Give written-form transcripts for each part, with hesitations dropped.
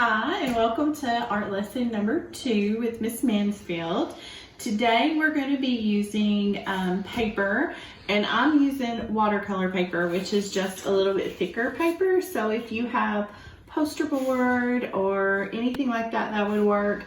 Hi, and welcome to art lesson number 2 with Miss Mansfield. Today we're going to be using paper, and I'm using watercolor paper, which is just a little bit thicker paper. So if you have poster board or anything like that, that would work.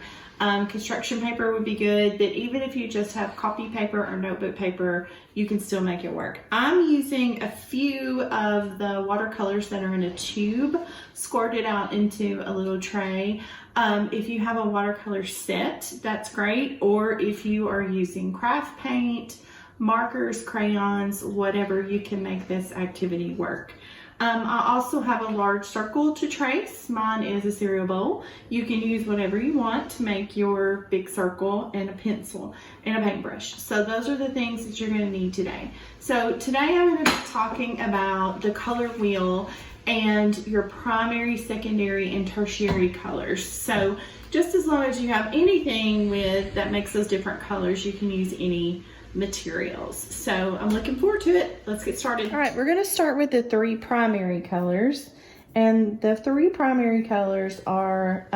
Construction paper would be good, but even if you just have copy paper or notebook paper, you can still make it work. I'm using a few of the watercolors that are in a tube, squirted out into a little tray. If you have a watercolor set, that's great, or if you are using craft paint, markers, crayons, whatever, you can make this activity work. I also have a large circle to trace. Mine is a cereal bowl. You can use whatever you want to make your big circle, and a pencil and a paintbrush. So those are the things that you're going to need today. So today I'm going to be talking about the color wheel and your primary, secondary, and tertiary colors. So just as long as you have anything that makes those different colors, you can use any materials. So I'm looking forward to it. Let's get started. All right, we're going to start with the 3 primary colors, and the 3 primary colors are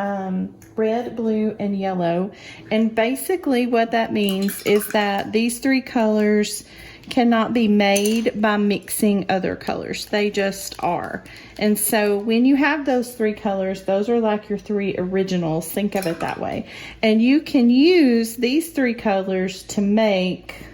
red, blue, and yellow. And basically what that means is that these 3 colors cannot be made by mixing other colors. They just are. And so when you have those 3 colors, those are like your 3 originals. Think of it that way. And you can use these 3 colors to make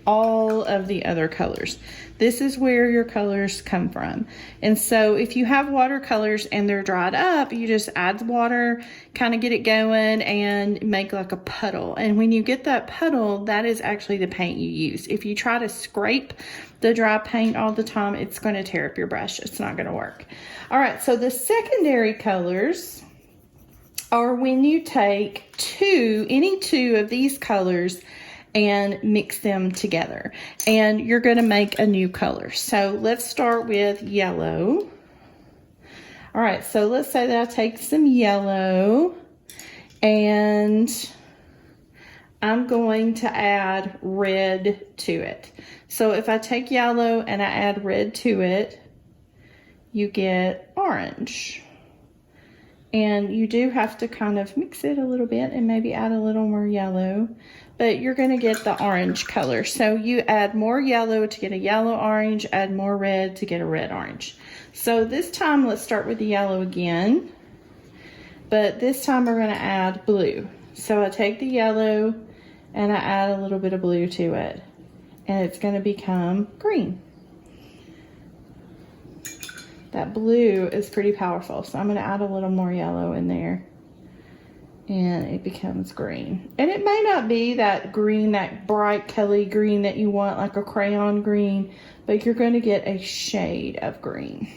all of the other colors. This is where your colors come from. And so if you have watercolors and they're dried up, you just add the water, kind of get it going, and make like a puddle. And when you get that puddle, that is actually the paint you use. If you try to scrape the dry paint all the time, it's going to tear up your brush. It's not going to work. All right, so the secondary colors are when you take any two of these colors and mix them together, and you're going to make a new color. So let's start with yellow. All right, so let's say that I take some yellow and I'm going to add red to it. So if I take yellow and I add red to it, you get orange. And you do have to kind of mix it a little bit and maybe add a little more yellow, but you're going to get the orange color. So you add more yellow to get a yellow orange, add more red to get a red orange. So this time let's start with the yellow again, but this time we're going to add blue. So I take the yellow and I add a little bit of blue to it, and it's going to become green. That blue is pretty powerful, so I'm going to add a little more yellow in there, and it becomes green. And it may not be that green, that bright Kelly green that you want, like a crayon green, but you're going to get a shade of green.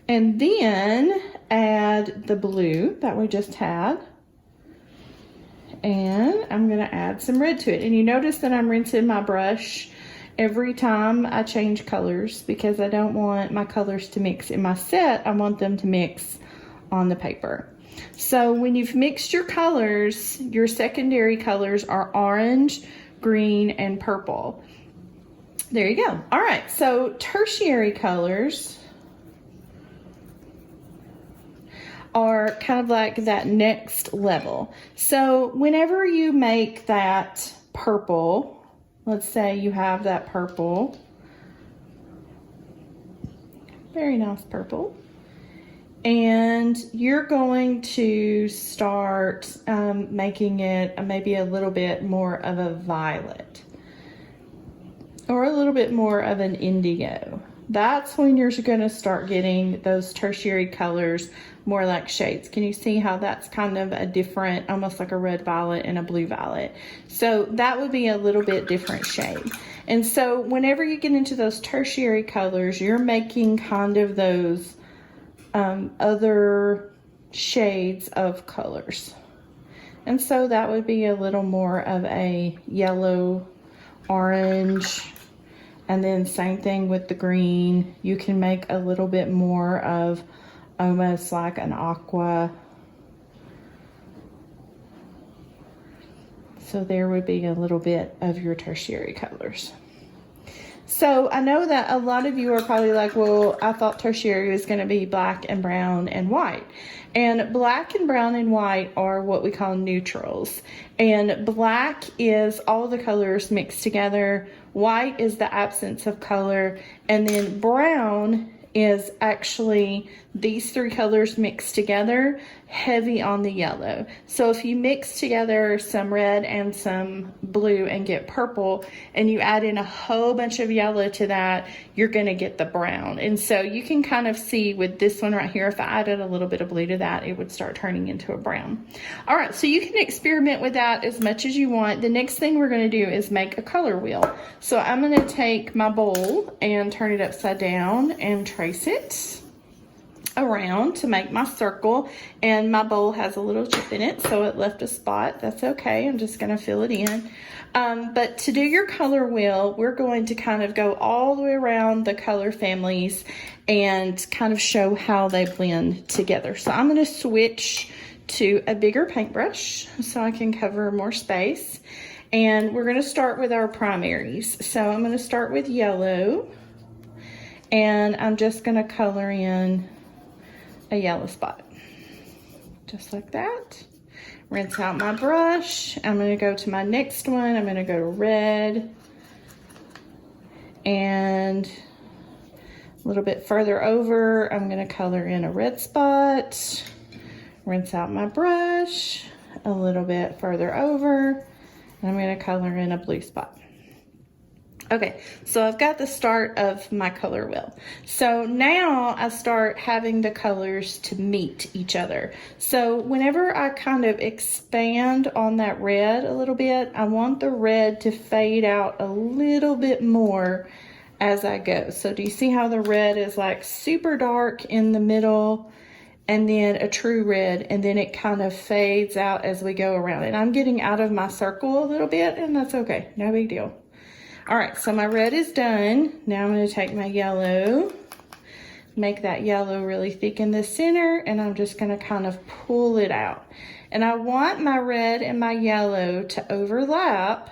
And then add the blue that we just had, and I'm going to add some red to it. And you notice that I'm rinsing my brush every time I change colors, because I don't want my colors to mix in my set. I want them to mix on the paper. So when you've mixed your colors, your secondary colors are orange, green, and purple. There you go. All right, so tertiary colors are kind of like that next level. So whenever you make that purple, let's say you have that purple, very nice purple, and you're going to start making it maybe a little bit more of a violet or a little bit more of an indigo. That's when you're going to start getting those tertiary colors more like shades. Can you see how that's kind of a different, almost like a red violet and a blue violet? So that would be a little bit different shade. And so whenever you get into those tertiary colors, you're making kind of those other shades of colors. And so that would be a little more of a yellow, orange, and then same thing with the green. You can make a little bit more of almost like an aqua. So there would be a little bit of your tertiary colors. So I know that a lot of you are probably like, well, I thought tertiary was going to be black and brown and white. And black and brown and white are what we call neutrals. And black is all the colors mixed together. White is the absence of color. And then brown is actually these three colors mixed together, heavy on the yellow. So if you mix together some red and some blue and get purple, and you add in a whole bunch of yellow to that, you're gonna get the brown. And so you can kind of see with this one right here, if I added a little bit of blue to that, it would start turning into a brown. All right, so you can experiment with that as much as you want. The next thing we're gonna do is make a color wheel. So I'm gonna take my bowl and turn it upside down and trace it around to make my circle, and my bowl has a little chip in it, so it left a spot. That's okay, I'm just gonna fill it in. But to do your color wheel, we're going to kind of go all the way around the color families and kind of show how they blend together. So I'm gonna switch to a bigger paintbrush so I can cover more space, and we're gonna start with our primaries. So I'm gonna start with yellow, and I'm just gonna color in a yellow spot, just like that. Rinse out my brush. I'm gonna go to my next one. I'm gonna go to red, and a little bit further over, I'm gonna color in a red spot. Rinse out my brush, a little bit further over, and I'm gonna color in a blue spot. Okay, so I've got the start of my color wheel. So now I start having the colors to meet each other. So whenever I kind of expand on that red a little bit, I want the red to fade out a little bit more as I go. So do you see how the red is like super dark in the middle, and then a true red, and then it kind of fades out as we go around. And I'm getting out of my circle a little bit, and that's okay, no big deal. All right, so my red is done. Now I'm gonna take my yellow, make that yellow really thick in the center, and I'm just gonna kind of pull it out. And I want my red and my yellow to overlap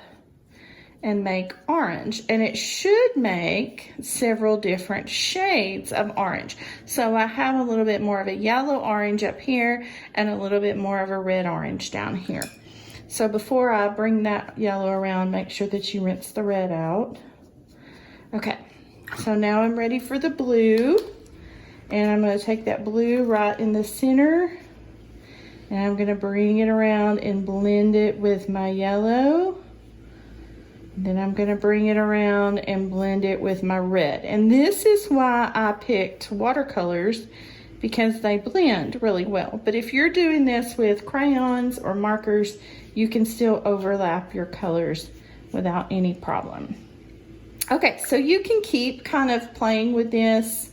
and make orange. And it should make several different shades of orange. So I have a little bit more of a yellow orange up here and a little bit more of a red orange down here. So before I bring that yellow around, make sure that you rinse the red out. Okay, so now I'm ready for the blue. And I'm gonna take that blue right in the center, and I'm gonna bring it around and blend it with my yellow. Then I'm gonna bring it around and blend it with my red. And this is why I picked watercolors, because they blend really well. But if you're doing this with crayons or markers, you can still overlap your colors without any problem. Okay, so you can keep kind of playing with this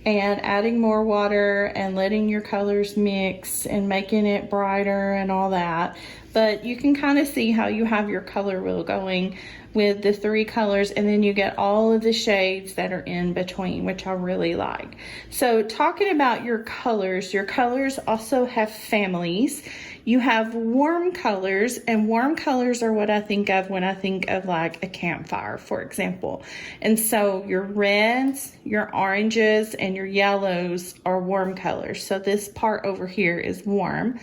and adding more water and letting your colors mix and making it brighter and all that. But you can kind of see how you have your color wheel going with the three colors, and then you get all of the shades that are in between, which I really like. So talking about your colors also have families. You have warm colors, and warm colors are what I think of when I think of like a campfire, for example. And so your reds, your oranges, and your yellows are warm colors. So this part over here is warm.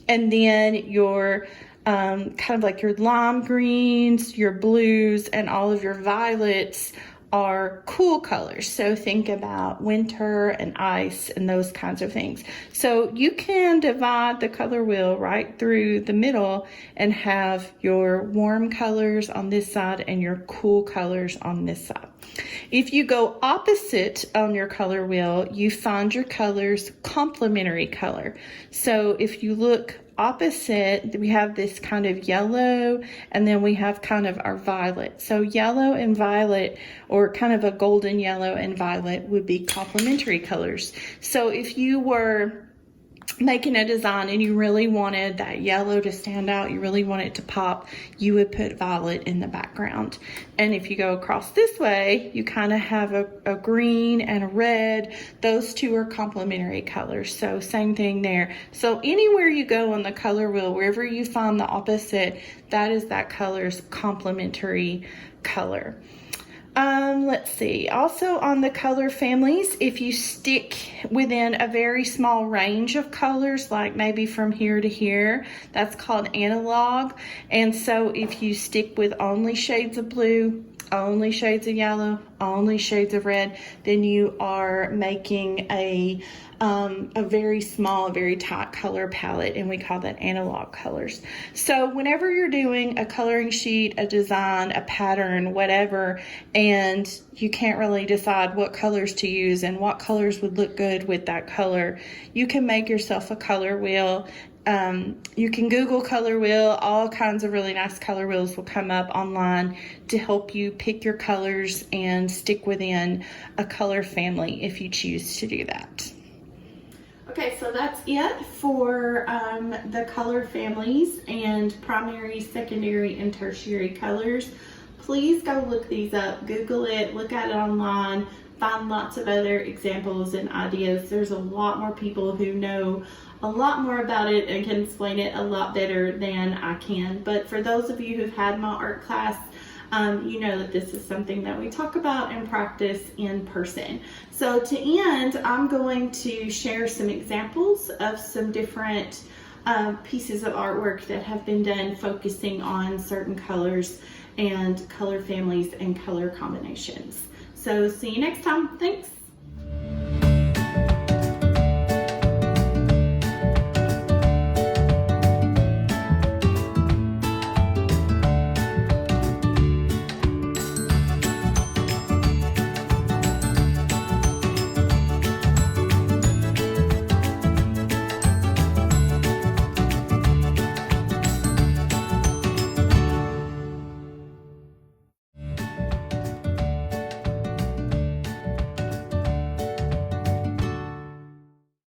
And then your kind of like your lime greens, your blues, and all of your violets are cool colors. So think about winter and ice and those kinds of things. So you can divide the color wheel right through the middle and have your warm colors on this side and your cool colors on this side. If you go opposite on your color wheel, you find your colors complementary color. So if you look opposite, we have this kind of yellow, and then we have kind of our violet. So yellow and violet, or kind of a golden yellow and violet, would be complementary colors. So if you were making a design and you really wanted that yellow to stand out, you really want it to pop, you would put violet in the background. And if you go across this way, you kind of have a green and a red. Those two are complementary colors. So same thing there. So anywhere you go on the color wheel, wherever you find the opposite, that is that color's complementary color. Let's see. Also on the color families, if you stick within a very small range of colors, like maybe from here to here, that's called analog. And so if you stick with only shades of blue, only shades of yellow, only shades of red, then you are making a very small, very tight color palette, and we call that analog colors. So whenever you're doing a coloring sheet, a design, a pattern, whatever, and you can't really decide what colors to use and what colors would look good with that color, you can make yourself a color wheel. You can Google color wheel. All kinds of really nice color wheels will come up online to help you pick your colors and stick within a color family if you choose to do that. Okay, so that's it for the color families and primary, secondary, and tertiary colors. Please go look these up, Google it, look at it online, find lots of other examples and ideas. There's a lot more people who know a lot more about it and can explain it a lot better than I can. But for those of you who've had my art class, you know that this is something that we talk about and practice in person. So to end, I'm going to share some examples of some different pieces of artwork that have been done focusing on certain colors and color families and color combinations. So see you next time. Thanks.